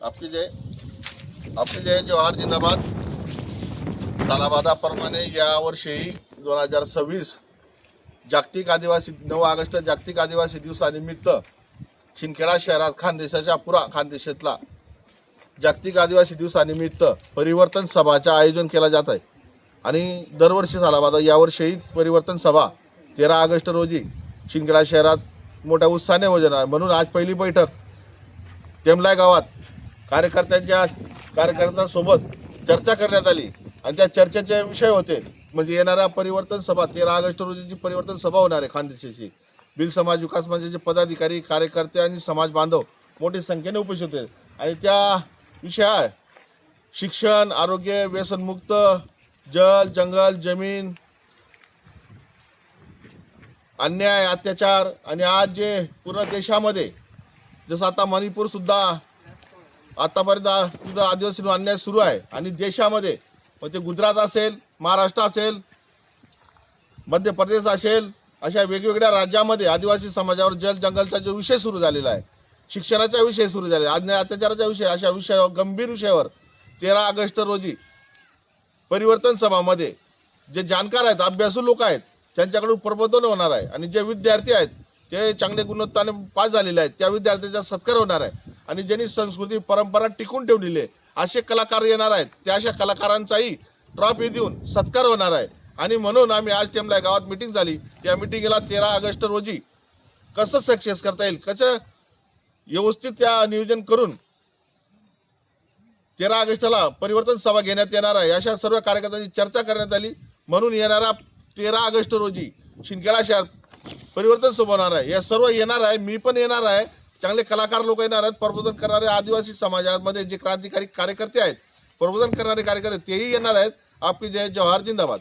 आपली जय आपली जय जवाहर जिंदाबाद। सालाबादाप्रमाणे यावर्षीही 2026 जागतिक आदिवासी 9 ऑगस्ट जागतिक आदिवासी दिवसानिमित्त शिंदखेडा शहरात खानदेशाच्या पुरा खानदेशातला जागतिक आदिवासी दिवसानिमित्त परिवर्तन सभाचे आयोजन केला जात आहे आणि दरवर्षी सालाबाद यावर्षीही परिवर्तन सभा 13 ऑगस्ट रोजी शिंदखेडा शहरात मोठ्या उत्साहाने होणार आहे। म्हणून आज पहिली बैठक टेमलाई गावात कार्यकर्त्यांसोबत चर्चा करण्यात आली आणि त्या चर्चेचे विषय होते म्हणजे येणाऱ्या परिवर्तन सभा 13 ऑगस्ट रोजीची परिवर्तन सभा होणार आहे खानदेशाची। भिल्ल समाज विकास मंचाचे पदाधिकारी कार्यकर्ते आणि समाज बांधव मोठ्या संख्येने उपस्थित होते आणि त्या विषय आहे शिक्षण, आरोग्य, व्यसनमुक्त, जल, जंगल, जमीन, अन्याय, अत्याचार आणि आज जे पूर्ण देशामध्ये जसं आता मणिपूर सुद्धा आतापर्यंत तिथं आदिवासी अन्याय सुरू आहे आणि देशामध्ये मग ते गुजरात असेल, महाराष्ट्र असेल, मध्य प्रदेश असेल, अशा वेगवेगळ्या राज्यामध्ये आदिवासी समाजावर जल जंगलचा जो विषय सुरू झालेला आहे, शिक्षणाचा विषय सुरू झालेला आहे, अन्याय अत्याचाराचा विषय, अशा विषयावर गंभीर विषयावर 13 ऑगस्ट रोजी परिवर्तन सभामध्ये जे जाणकार आहेत, अभ्यासू लोक आहेत, त्यांच्याकडून प्रबोधन होणार आहे आणि जे विद्यार्थी आहेत ते चांगले गुणवत्ताने पास झालेले आहेत त्या विद्यार्थ्यांचा सत्कार होणार आहे आणि ज्यांनी संस्कृती परंपरा टिकून ठेवलेली आहे असे कलाकार येणार आहेत, त्या अशा कलाकारांचाही ट्रॉफी देऊन सत्कार होणार आहे। आणि म्हणून आम्ही आज टेमलाई गावात मीटिंग झाली। या मीटिंगला 13 ऑगस्ट रोजी कसं सक्सेस करता येईल, कसं व्यवस्थित त्या नियोजन करून 13 ऑगस्टला परिवर्तन सभा घेण्यात येणार आहे अशा सर्व कार्यकर्त्यांची चर्चा करण्यात आली। म्हणून येणारा 13 ऑगस्ट रोजी शिंदखेडा शहर परिवर्तन सभा होणार आहे। या सर्व येणार आहे, मी पण येणार आहे, चांगले कलाकार लोक येणार आहेत, प्रबोधन करणारे आदिवासी समाजामध्ये जे क्रांतिकारी कार्यकर्ते आहेत, प्रबोधन करणारे कार्यकर्ते तेही येणार आहेत। आपली जय जवाहर जिंदाबाद।